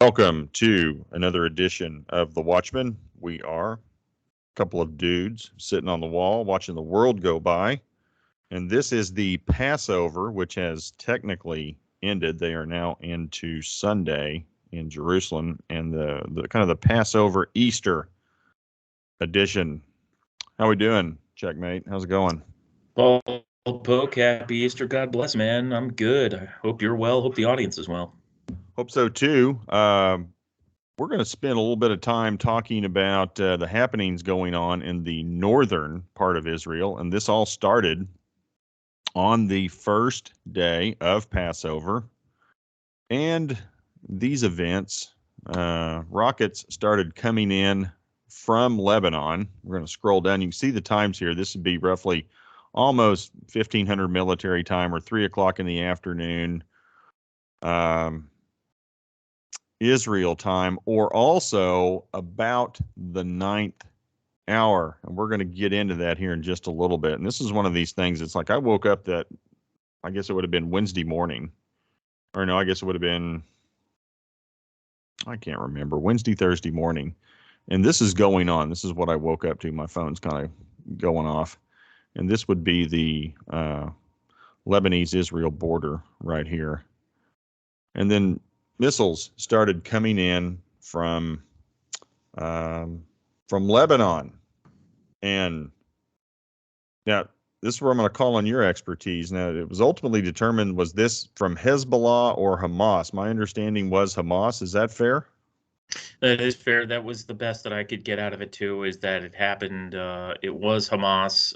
Welcome to another edition of the Watchmen. We are a couple of dudes sitting on the wall watching the world go by. And this is the Passover, which has technically ended. They are now into Sunday in Jerusalem, and the kind of the Passover Easter edition. How we doing, Checkmate? How's it going? PaulthePoke, happy Easter. God bless, man. I'm good. I hope you're well. Hope the audience is well. Hope so too. We're going to spend a little bit of time talking about the happenings going on in the northern part of Israel, and this all started on the first day of Passover. And these events, rockets started coming in from Lebanon. We're going to scroll down. You can see the times here. This would be roughly almost 1500 military time, or 3 o'clock in the afternoon Israel time, or also about the 9th hour. And we're going to get into that here in just a little bit. And this is one of these things. It's like I woke up that, I guess it would have been Wednesday morning. Or no, I guess it would have been, I can't remember, Wednesday, Thursday morning. And this is going on. This is what I woke up to. My phone's kind of going off. And this would be the Lebanese-Israel border right here. And then missiles started coming in from Lebanon. And now this is where I'm going to call on your expertise. Now, it was ultimately determined, was this from Hezbollah or Hamas? My understanding was Hamas. Is that fair? That is fair. That was the best that I could get out of it too. Is that it happened? It was Hamas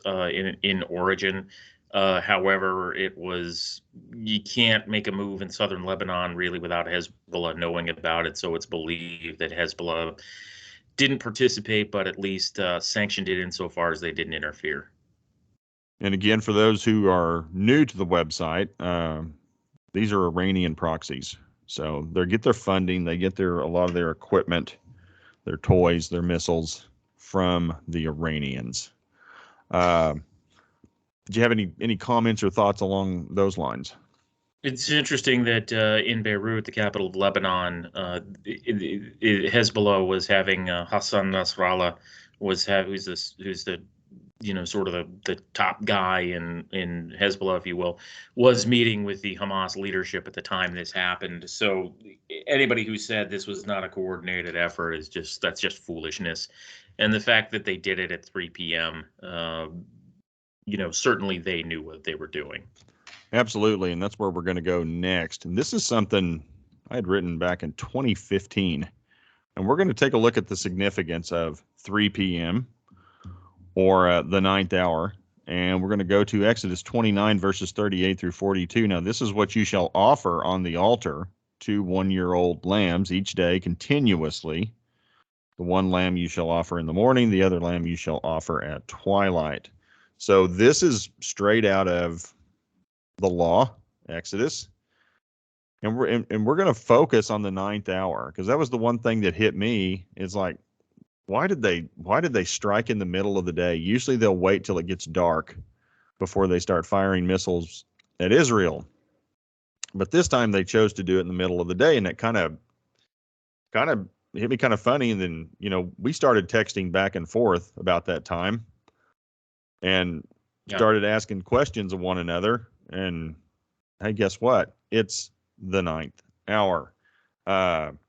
in origin. However, it was, you can't make a move in southern Lebanon really without Hezbollah knowing about it. So it's believed that Hezbollah didn't participate, but at least sanctioned it insofar as they didn't interfere. And again, for those who are new to the website, these are Iranian proxies. So they get their funding, they get a lot of their equipment, their toys, their missiles from the Iranians. Did you have any comments or thoughts along those lines? It's interesting that in Beirut, the capital of Lebanon, Hezbollah was having Hassan Nasrallah who's the sort of the top guy in Hezbollah, if you will, was meeting with the Hamas leadership at the time this happened. So anybody who said this was not a coordinated effort that's just foolishness. And the fact that they did it at 3 p.m., certainly they knew what they were doing. Absolutely, and that's where we're going to go next. And this is something I had written back in 2015. And we're going to take a look at the significance of 3 p.m. or the 9th hour. And we're going to go to Exodus 29, verses 38 through 42. Now, this is what you shall offer on the altar: 2 one-year-old lambs each day continuously. The one lamb you shall offer in the morning, the other lamb you shall offer at twilight. So this is straight out of the law, Exodus. And we're going to focus on the 9th hour, because that was the one thing that hit me. It's like, why did they strike in the middle of the day? Usually they'll wait till it gets dark before they start firing missiles at Israel. But this time they chose to do it in the middle of the day, and it kind of hit me kind of funny. And then, we started texting back and forth about that time and started asking questions of one another. And hey, guess what? It's the 9th hour. And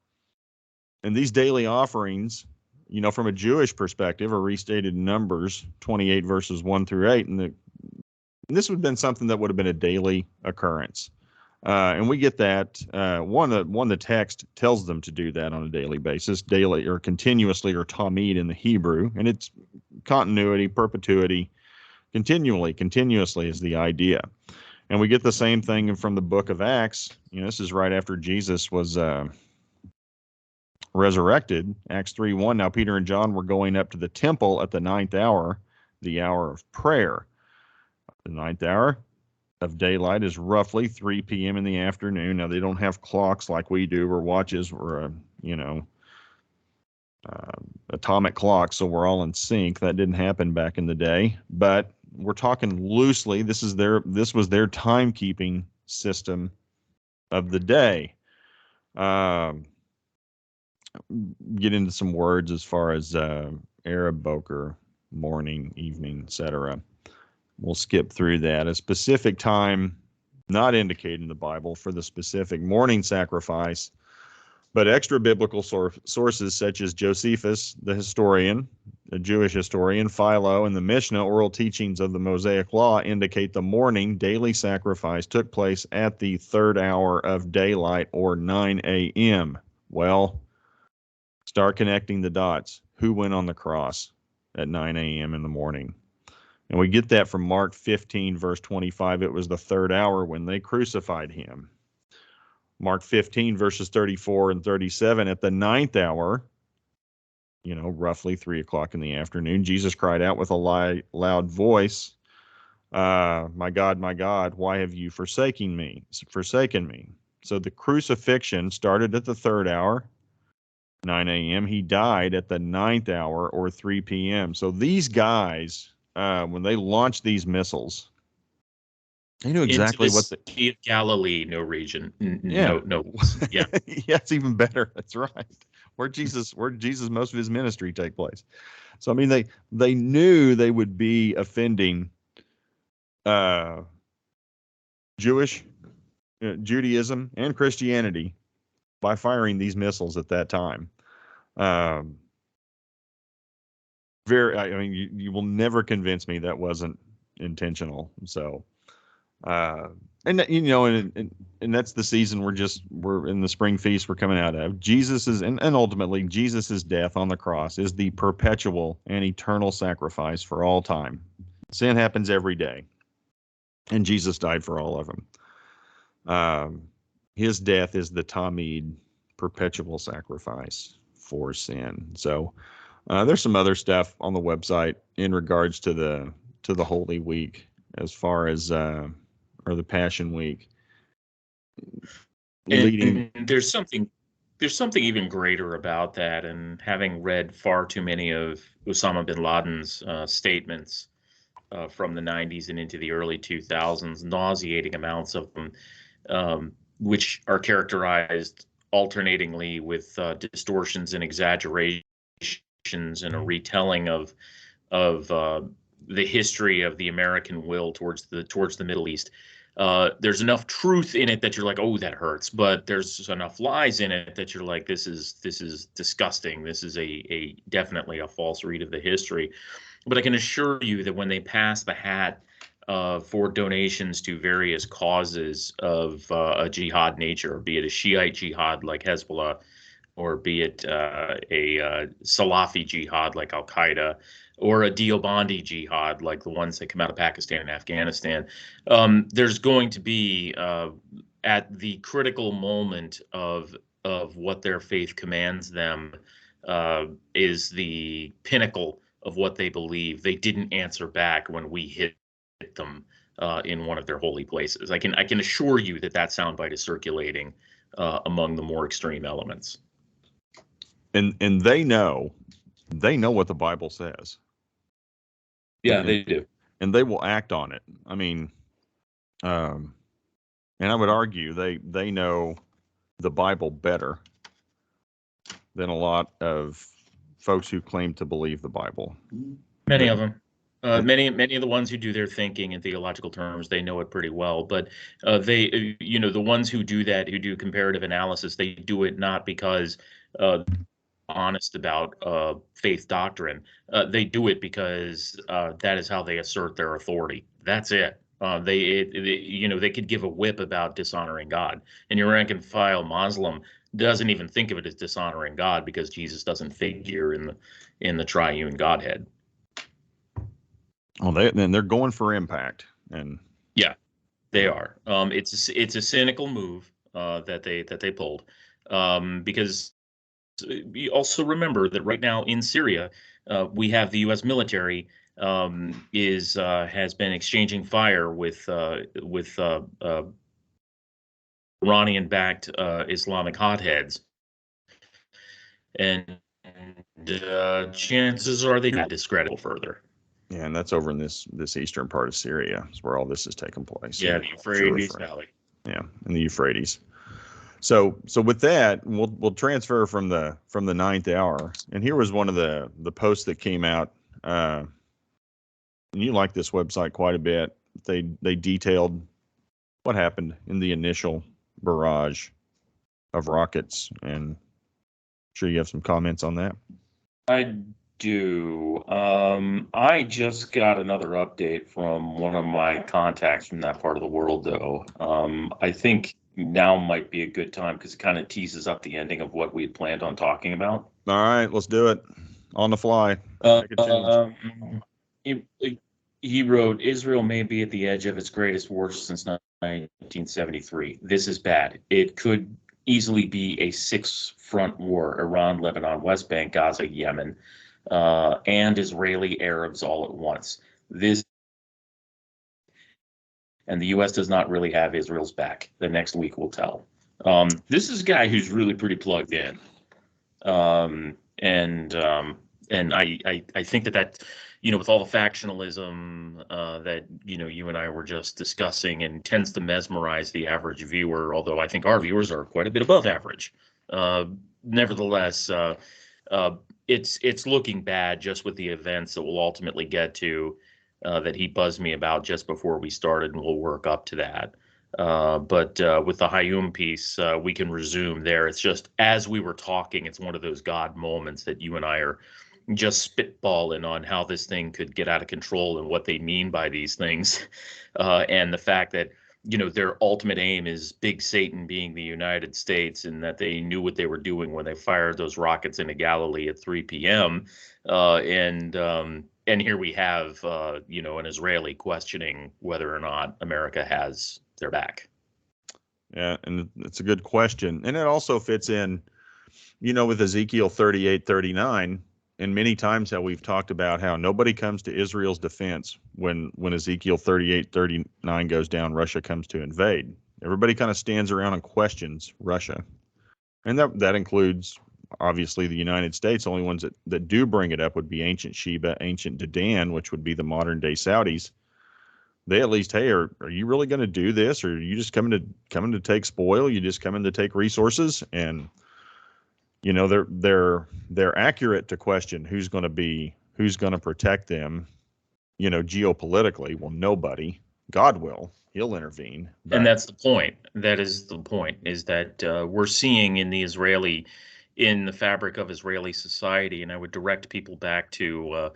these daily offerings, from a Jewish perspective, are restated in Numbers 28, verses 1 through 8. And this would have been something that would have been a daily occurrence. And we get that. The text tells them to do that on a daily basis, daily or continuously, or tamid in the Hebrew. And it's continuity, perpetuity, continuously is the idea. And we get the same thing from the book of Acts. This is right after Jesus was resurrected. Acts 3:1. Now Peter and John were going up to the temple at the 9th hour, the hour of prayer. The 9th hour of daylight is roughly 3 p.m. in the afternoon. Now they don't have clocks like we do, or watches, or atomic clocks, so we're all in sync. That didn't happen back in the day, but we're talking loosely. This was their timekeeping system of the day. get into some words as far as Arab Boker, morning, evening, etc. We'll skip through that. A specific time not indicated in the Bible for the specific morning sacrifice, but extra biblical sources such as Josephus, the historian, a Jewish historian, Philo, and the Mishnah oral teachings of the Mosaic Law indicate the morning daily sacrifice took place at the third hour of daylight, or 9 a.m. Well, start connecting the dots. Who went on the cross at 9 a.m. in the morning? And we get that from Mark 15, verse 25. It was the third hour when they crucified him. Mark 15, verses 34 and 37, at the ninth hour, roughly 3 o'clock in the afternoon, Jesus cried out with a loud voice, my God, why have you forsaken me? So the crucifixion started at the third hour, 9 a.m. He died at the ninth hour, or 3 p.m. So these guys, when they launched these missiles, they knew exactly what the Sea of Galilee, no region. Yeah. No. Yeah. Yeah, it's even better. That's right. Where Jesus most of his ministry take place. So I mean, they knew they would be offending Judaism and Christianity by firing these missiles at that time. I mean, you will never convince me that wasn't intentional. So, and that's the season we're in the spring feast we're coming out of. And ultimately Jesus's death on the cross is the perpetual and eternal sacrifice for all time. Sin happens every day, and Jesus died for all of them. His death is the Tamid, perpetual sacrifice for sin. So there's some other stuff on the website in regards to the Holy Week, as far as or the Passion Week. And there's something even greater about that. And having read far too many of Osama bin Laden's statements from the 90s and into the early 2000s, nauseating amounts of them, which are characterized alternatingly with distortions and exaggerations and a retelling of the history of the American will towards the Middle East. There's enough truth in it that you're like, oh, that hurts, but there's enough lies in it that you're like, this is disgusting. This is a definitely a false read of the history. But I can assure you that when they pass the hat for donations to various causes of a jihad nature, be it a Shiite jihad like Hezbollah, or be it a Salafi jihad like Al Qaeda, or a Deobandi jihad like the ones that come out of Pakistan and Afghanistan, there's going to be at the critical moment of what their faith commands them, is the pinnacle of what they believe. They didn't answer back when we hit them in one of their holy places. I can assure you that soundbite is circulating among the more extreme elements. And they know what the Bible says. Yeah, they do. And they will act on it. I mean, and I would argue they know the Bible better than a lot of folks who claim to believe the Bible. Many of them. Many of the ones who do their thinking in theological terms, they know it pretty well. But they, the ones who do that, who do comparative analysis, they do it not because honest about faith doctrine. They do it because that is how they assert their authority. That's it. They could give a whip about dishonoring God, and your rank and file Muslim doesn't even think of it as dishonoring God because Jesus doesn't figure in the triune Godhead. Well, they're going for impact, and yeah, they are. It's a cynical move that they pulled, because you also remember that right now in Syria, we have the U.S. military has been exchanging fire with Iranian-backed Islamic hotheads, and chances are they got discredited further. Yeah, and that's over in this eastern part of Syria, is where all this is taking place. Yeah, the Euphrates Valley. Yeah, in the Euphrates. So with that, we'll transfer from the ninth hour. And here was one of the posts that came out. And you like this website quite a bit. They detailed what happened in the initial barrage of rockets, and I'm sure you have some comments on that. I do. I just got another update from one of my contacts from that part of the world, though. I think now might be a good time because it kind of teases up the ending of what we had planned on talking about. All right, let's do it on the fly. Make a change. He wrote, Israel may be at the edge of its greatest war since 1973. This is bad. It could easily be a 6-front war: Iran, Lebanon, West Bank, Gaza, Yemen, and Israeli Arabs all at once. And the U.S. does not really have Israel's back. The next week will tell. This is a guy who's really pretty plugged in. And I think that with all the factionalism that you and I were just discussing, and tends to mesmerize the average viewer, although I think our viewers are quite a bit above average. Nevertheless, it's looking bad just with the events that we'll ultimately get to, that he buzzed me about just before we started, and we'll work up to that. But with the Hayum piece, we can resume there. It's just, as we were talking, it's one of those God moments that you and I are just spitballing on how this thing could get out of control and what they mean by these things. And the fact that, their ultimate aim is big Satan being the United States, and that they knew what they were doing when they fired those rockets into Galilee at 3 p.m. And here we have, an Israeli questioning whether or not America has their back. Yeah, and it's a good question. And it also fits in, with Ezekiel 38:39, and many times how we've talked about how nobody comes to Israel's defense when Ezekiel 38:39 goes down, Russia comes to invade. Everybody kind of stands around and questions Russia. And that includes, obviously, the United States. Only ones that do bring it up would be ancient Sheba, ancient Dedan, which would be the modern day Saudis. They at least, hey, are you really going to do this, or are you just coming to take spoil? You just coming to take resources? And they're accurate to question who's going to protect them, geopolitically. Well, nobody. God will. He'll intervene. And that's the point. That is the point, is that we're seeing in the fabric of Israeli society, and I would direct people back to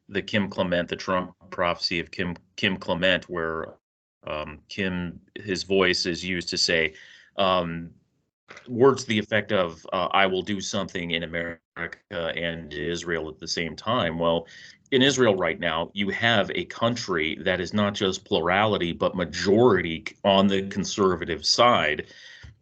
the Trump prophecy of Kim Clement, where his voice is used to say words to the effect of, I will do something in America and Israel at the same time. Well, in Israel right now, you have a country that is not just plurality, but majority on the conservative side.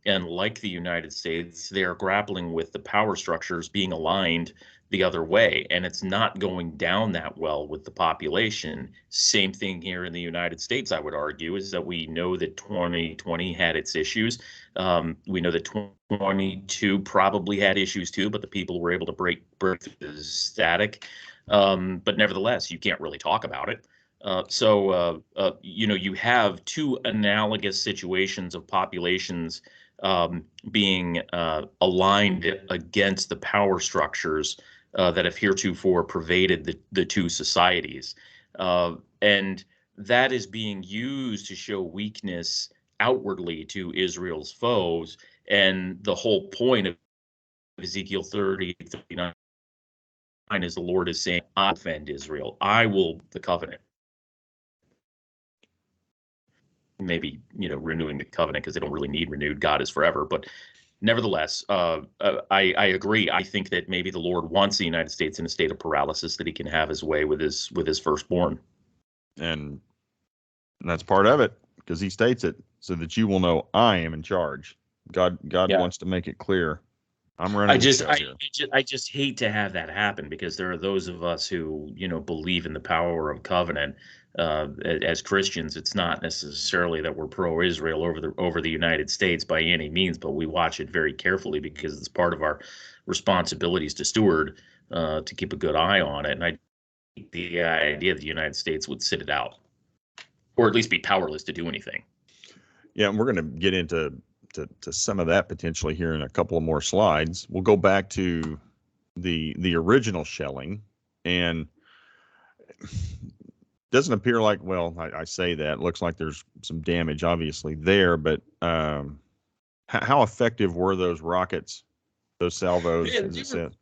And like the United States, they're grappling with the power structures being aligned the other way. And it's not going down that well with the population. Same thing here in the United States, I would argue, is that we know that 2020 had its issues. We know that 2022 probably had issues too, but the people were able to break the static. But nevertheless, you can't really talk about it. So you have two analogous situations of populations being aligned against the power structures that have heretofore pervaded the two societies. And that is being used to show weakness outwardly to Israel's foes. And the whole point of Ezekiel 30:39 is the Lord is saying, I defend Israel. I will the covenant. Maybe, renewing the covenant because they don't really need renewed. God is forever. But nevertheless, I agree. I think that maybe the Lord wants the United States in a state of paralysis that he can have his way with his firstborn. And that's part of it, because he states it so that you will know I am in charge. God wants to make it clear. I'm running. I just hate to have that happen, because there are those of us who, believe in the power of covenant. As Christians, it's not necessarily that we're pro-Israel over the United States by any means, but we watch it very carefully because it's part of our responsibilities to steward, to keep a good eye on it. And I think the idea that the United States would sit it out, or at least be powerless to do anything. Yeah, and we're going to get into to some of that potentially here in a couple of more slides. We'll go back to the original shelling, and doesn't appear like, well, I say that, it looks like there's some damage obviously there, but how effective were those rockets, those salvos, as it said?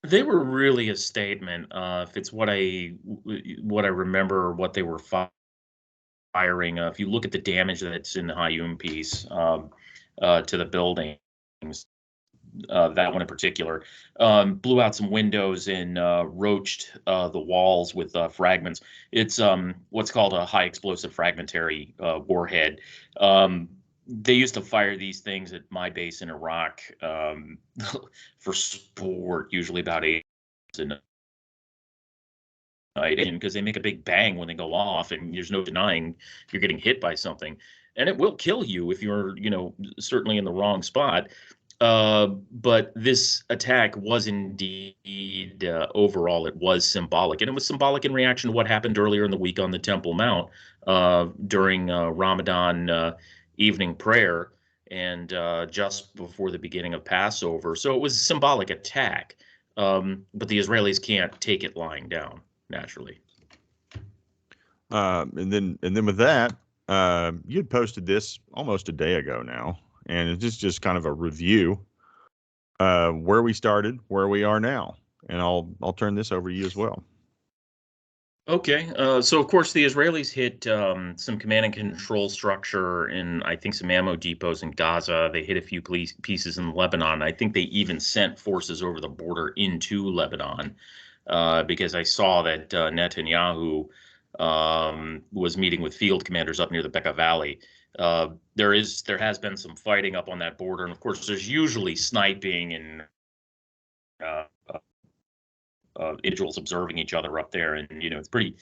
They were really a statement. If it's what I remember, what they were firing. If you look at the damage that's in the Hayum piece to the buildings, that one in particular, blew out some windows and roached the walls with fragments. It's what's called a high explosive fragmentary warhead. They used to fire these things at my base in Iraq for sport, usually about 8 a night, because they make a big bang when they go off, and there's no denying you're getting hit by something, and it will kill you if you're, certainly in the wrong spot. But this attack was indeed, overall, it was symbolic, and it was symbolic in reaction to what happened earlier in the week on the Temple Mount during Ramadan evening prayer and just before the beginning of Passover. So it was a symbolic attack, but the Israelis can't take it lying down, naturally. And then with that, you had posted this almost a day ago now, and it's just kind of a review where we started, where we are now, and I'll turn this over to you as well. Okay, so of course the Israelis hit some command and control structure in, I think, some ammo depots in Gaza. They hit a few pieces in Lebanon. I think they even sent forces over the border into Lebanon because I saw that Netanyahu was meeting with field commanders up near the Bekaa Valley. There has been some fighting up on that border, and of course there's usually sniping and individuals observing each other up there, and it's pretty,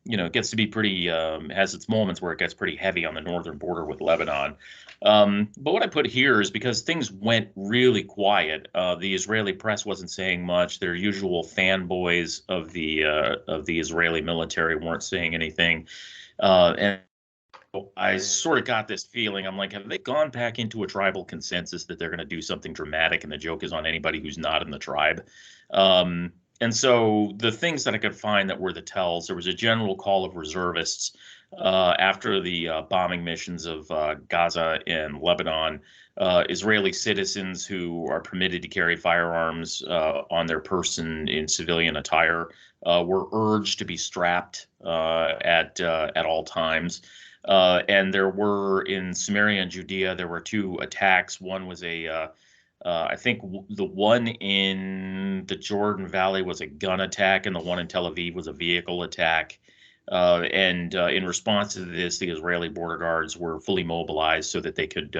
it gets to be pretty, has its moments where it gets pretty heavy on the northern border with Lebanon. But what I put here is because things went really quiet. The Israeli press wasn't saying much. Their usual fanboys of the Israeli military weren't saying anything, and I sort of got this feeling. I'm like, have they gone back into a tribal consensus that they're going to do something dramatic, and the joke is on anybody who's not in the tribe? And so the things that I could find that were the tells, there was a general call of reservists after the bombing missions of Gaza and Lebanon. Israeli citizens who are permitted to carry firearms on their person in civilian attire were urged to be strapped at all times. And there were in Samaria and Judea, there were 2 attacks. One was I think the one in the Jordan Valley was a gun attack, and the one in Tel Aviv was a vehicle attack. And in response to this, the Israeli border guards were fully mobilized so that they could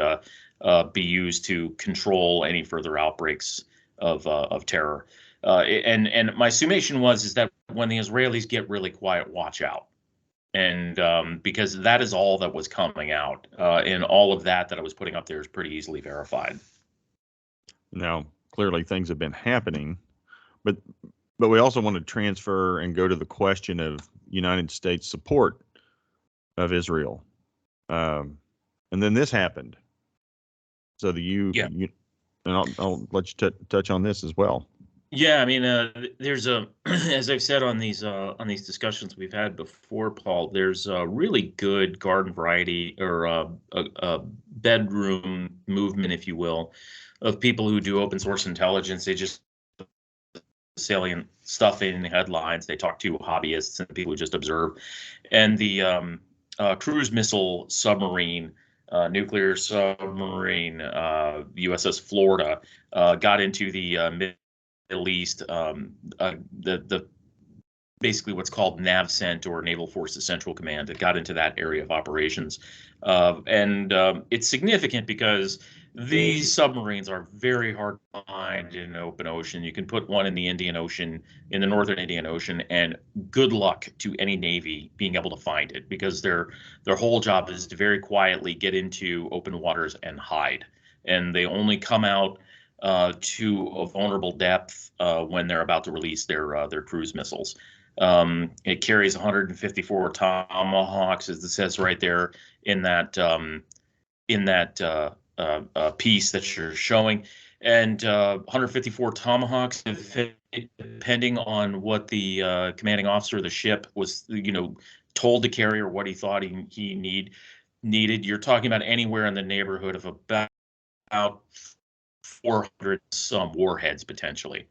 be used to control any further outbreaks of terror. And my summation is that when the Israelis get really quiet, watch out. And because that is all that was coming out, and all of that I was putting up there is pretty easily verified. Now, clearly things have been happening, but we also want to transfer and go to the question of United States support of Israel. And then this happened. So and I'll let you touch on this as well. Yeah, I mean, there's as I've said on these discussions we've had before, Paul, there's a really good garden variety or a bedroom movement, if you will, of people who do open source intelligence. They just salient stuff in headlines. They talk to hobbyists and people who just observe. And the cruise missile submarine, nuclear submarine, USS Florida, got into the Middle East, the basically what's called NAVCENT, or Naval Forces Central Command. It got into that area of operations, and it's significant because these submarines are very hard to find in open ocean. You can put one in the Indian Ocean, in the northern Indian Ocean, and good luck to any Navy being able to find it, because their whole job is to very quietly get into open waters and hide, and they only come out to a vulnerable depth when they're about to release their cruise missiles. It carries 154 Tomahawks, as it says right there in that piece that you're showing, and 154 Tomahawks, depending on what the commanding officer of the ship was, told to carry or what he thought he needed. You're talking about anywhere in the neighborhood of about 400 some warheads potentially.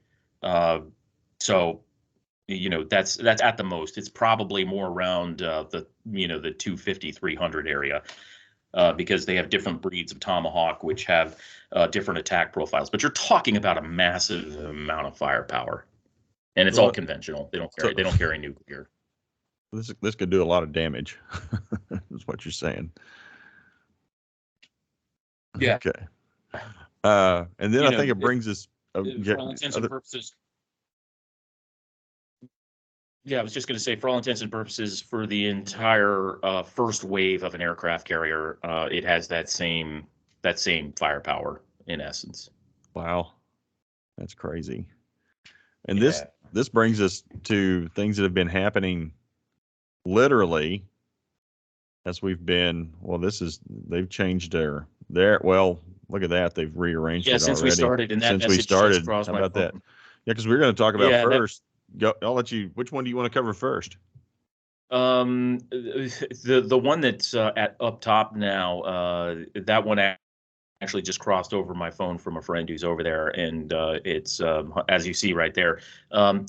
So that's at the most. It's probably more around the 250, 300 area. Because they have different breeds of Tomahawk, which have different attack profiles. But you're talking about a massive amount of firepower, and it's all conventional. They don't carry nuclear. This could do a lot of damage. Is what you're saying. Yeah. Okay. And then I think it brings us. For all intents and purposes. Yeah, I was just going to say, for all intents and purposes, for the entire first wave of an aircraft carrier, it has that same firepower in essence. Wow, that's crazy. And this brings us to things that have been happening literally as we've been. Well, they've changed their. Well, look at that, they've rearranged it since already. We started, and that since we started. How about that? Yeah, because we're going to talk about first. I'll let you. Which one do you want to cover first? The one that's up top now. That one actually just crossed over my phone from a friend who's over there, and it's as you see right there.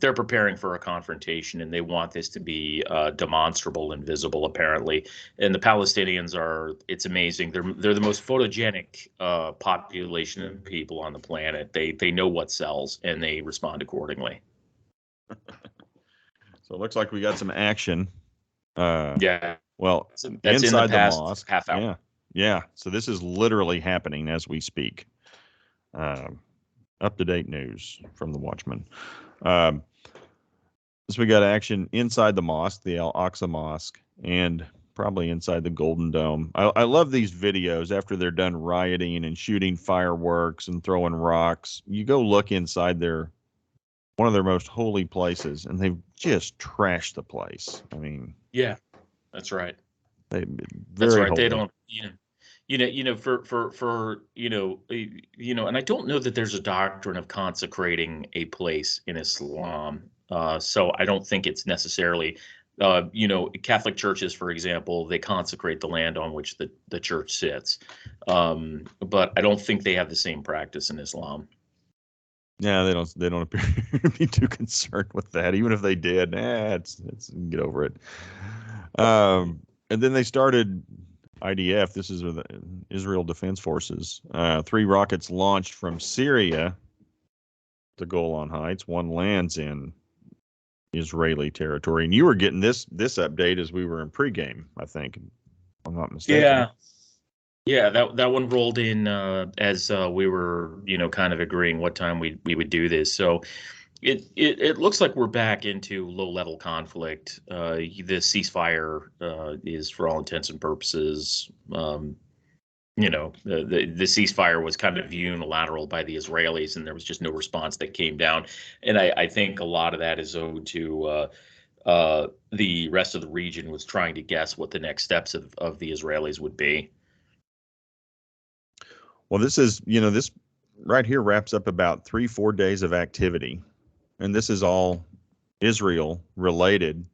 They're preparing for a confrontation, and they want this to be demonstrable and visible, apparently. And the Palestinians are. It's amazing. They're the most photogenic population of people on the planet. They know what sells, and they respond accordingly. So it looks like we got some action. Yeah. Well, that's inside in the past mosque. Half hour. Yeah. So this is literally happening as we speak. Up-to-date news from the Watchmen. So we got action inside the mosque, the Al-Aqsa Mosque, and probably inside the Golden Dome. I love these videos after they're done rioting and shooting fireworks and throwing rocks. You go look inside one of their most holy places, and they've just trashed the place. I mean, yeah, that's right. That's right. Holy. They don't, and I don't know that there's a doctrine of consecrating a place in Islam. So I don't think it's necessarily, Catholic churches, for example, they consecrate the land on which the church sits. But I don't think they have the same practice in Islam. Yeah, they don't appear to be too concerned with that. Even if they did, it's get over it. And then they started IDF. This is the Israel Defense Forces. 3 rockets launched from Syria to Golan Heights. 1 lands in Israeli territory. And you were getting this update as we were in pregame, I think. If I'm not mistaken. Yeah, that one rolled in as we were, kind of agreeing what time we would do this. So it looks like we're back into low-level conflict. The ceasefire is, for all intents and purposes, the ceasefire was kind of unilateral by the Israelis, and there was just no response that came down. And I think a lot of that is owed to the rest of the region was trying to guess what the next steps of the Israelis would be. Well, this is, this right here wraps up about 3-4 days of activity. And this is all Israel related.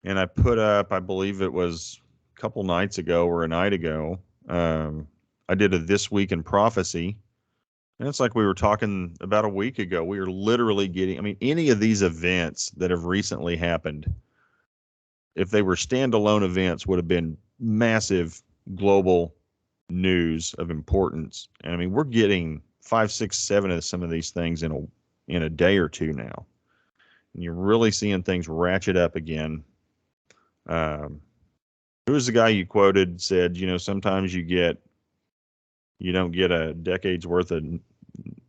And I put up, I believe it was a couple nights ago or a night ago, I did a This Week in Prophecy. And it's like we were talking about a week ago. We are literally getting, any of these events that have recently happened, if they were standalone events, would have been massive global news of importance. And we're getting 5, 6, 7 of some of these things in a day or two now, and you're really seeing things ratchet up again. Who was the guy you quoted said, sometimes you don't get a decade's worth of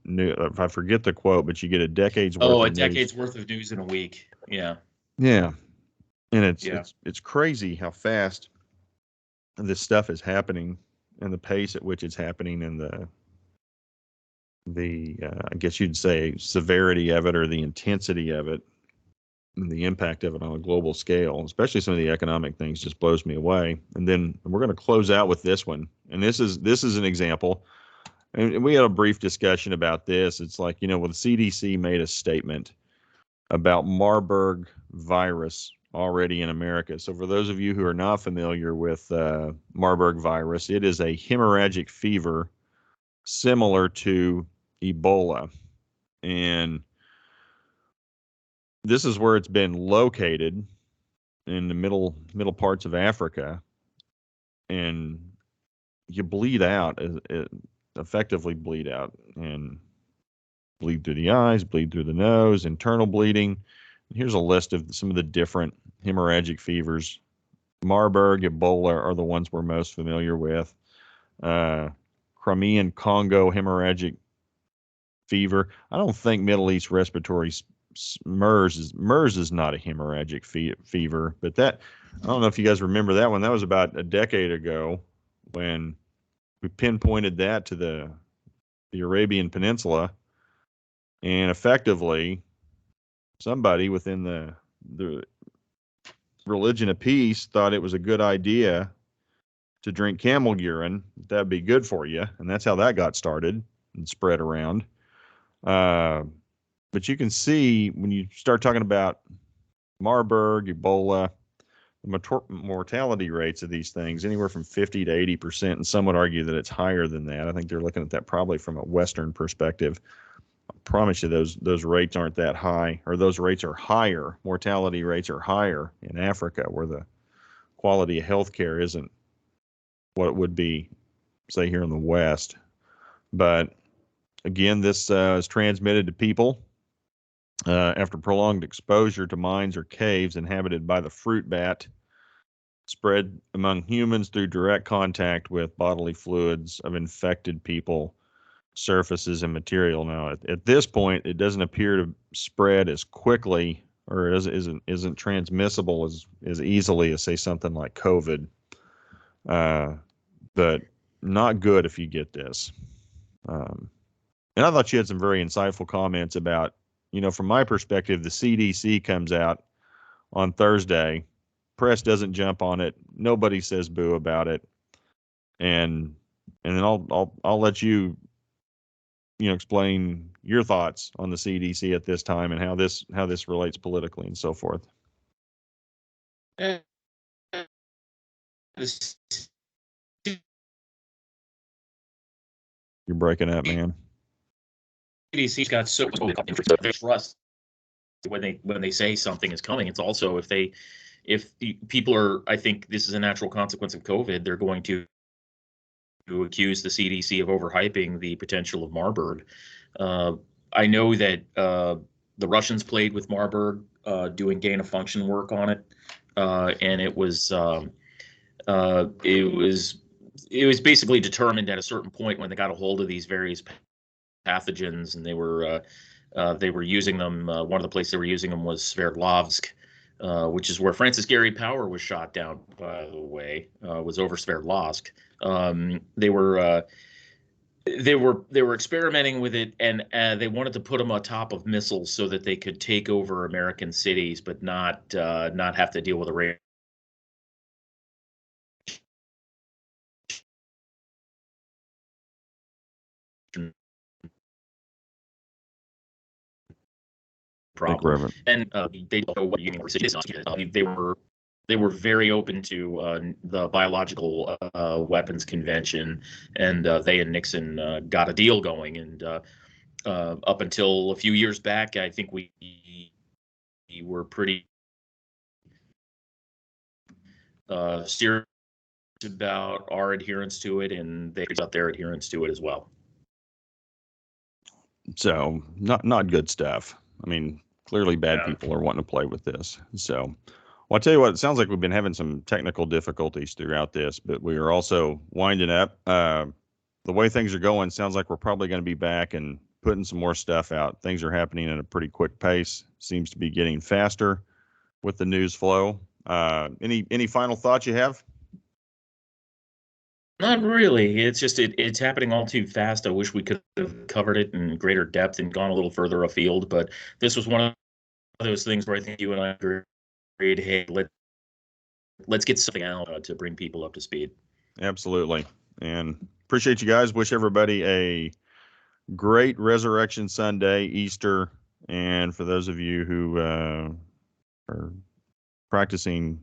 new. I forget the quote, but you get a decade's worth. Oh, a decade's worth of news in a week. Yeah. And it's crazy how fast this stuff is happening, and the pace at which it's happening, and the I guess you'd say severity of it, or the intensity of it, and the impact of it on a global scale, especially some of the economic things, just blows me away. And then we're going to close out with this one, and this is an example. and we had a brief discussion about this. It's like, well, the CDC made a statement about Marburg virus already in America. So for those of you who are not familiar with Marburg virus, it is a hemorrhagic fever similar to Ebola. And this is where it's been located, in the middle parts of Africa. And you bleed out, effectively bleed out, and bleed through the eyes, bleed through the nose, internal bleeding. Here's a list of some of the different hemorrhagic fevers. Marburg, Ebola are the ones we're most familiar with. Crimean Congo hemorrhagic fever. I don't think Middle East respiratory MERS is not a hemorrhagic fever, but that, I don't know if you guys remember that one. That was about a decade ago when we pinpointed that to the Arabian Peninsula, and effectively somebody within the religion of peace thought it was a good idea to drink camel urine. That'd be good for you, and that's how that got started and spread around. But you can see when you start talking about Marburg, Ebola, the mortality rates of these things anywhere from 50 to 80%, and some would argue that it's higher than that. I think they're looking at that probably from a Western perspective. I promise you those rates aren't that high, or those rates are higher. Mortality rates are higher in Africa, where the quality of healthcare isn't what it would be, say, here in the West. But again, this is transmitted to people after prolonged exposure to mines or caves inhabited by the fruit bat, spread among humans through direct contact with bodily fluids of infected people, surfaces, and material. Now, at this point, it doesn't appear to spread as quickly, or isn't transmissible as easily as, say, something like COVID. But not good if you get this. And I thought you had some very insightful comments about, from my perspective, the CDC comes out on Thursday, press doesn't jump on it, nobody says boo about it, and then I'll let you explain your thoughts on the CDC at this time and how this relates politically and so forth. You're breaking up, man. CDC's got so much trust when they say something is coming. It's also if people are, I think this is a natural consequence of COVID, they're going to accuse the CDC of overhyping the potential of Marburg. I know that the Russians played with Marburg, doing gain of function work on it, and it was basically determined at a certain point when they got a hold of these various pathogens, and they were using them. One of the places they were using them was Sverdlovsk, which is where Francis Gary Power was shot down, by the way, was over Sverdlovsk. They were experimenting with it, and they wanted to put them on top of missiles so that they could take over American cities, but not have to deal with a problem. And they don't know what university is. They were very open to the Biological Weapons Convention, and they and Nixon got a deal going. And up until a few years back, I think we were pretty serious about our adherence to it, and they got their adherence to it as well. So not good stuff. I mean, clearly bad people are wanting to play with this. So, well, I'll tell you what, it sounds like we've been having some technical difficulties throughout this, but we are also winding up. The way things are going, sounds like we're probably going to be back and putting some more stuff out. Things are happening at a pretty quick pace. Seems to be getting faster with the news flow. Any final thoughts you have? Not really. It's just it's happening all too fast. I wish we could have covered it in greater depth and gone a little further afield, but this was one of those things where I think you and I agreed, hey, let's get something out to bring people up to speed. Absolutely. And appreciate you guys. Wish everybody a great Resurrection Sunday, Easter, and for those of you who are practicing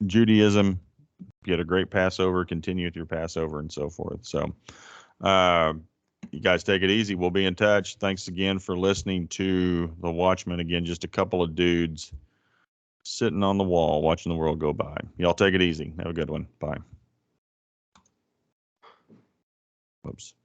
Judaism, get a great Passover, continue with your Passover, and so forth. So you guys take it easy. We'll be in touch. Thanks again for listening to the Watchmen. Again, just a couple of dudes sitting on the wall watching the world go by. Y'all take it easy. Have a good one. Bye. Whoops.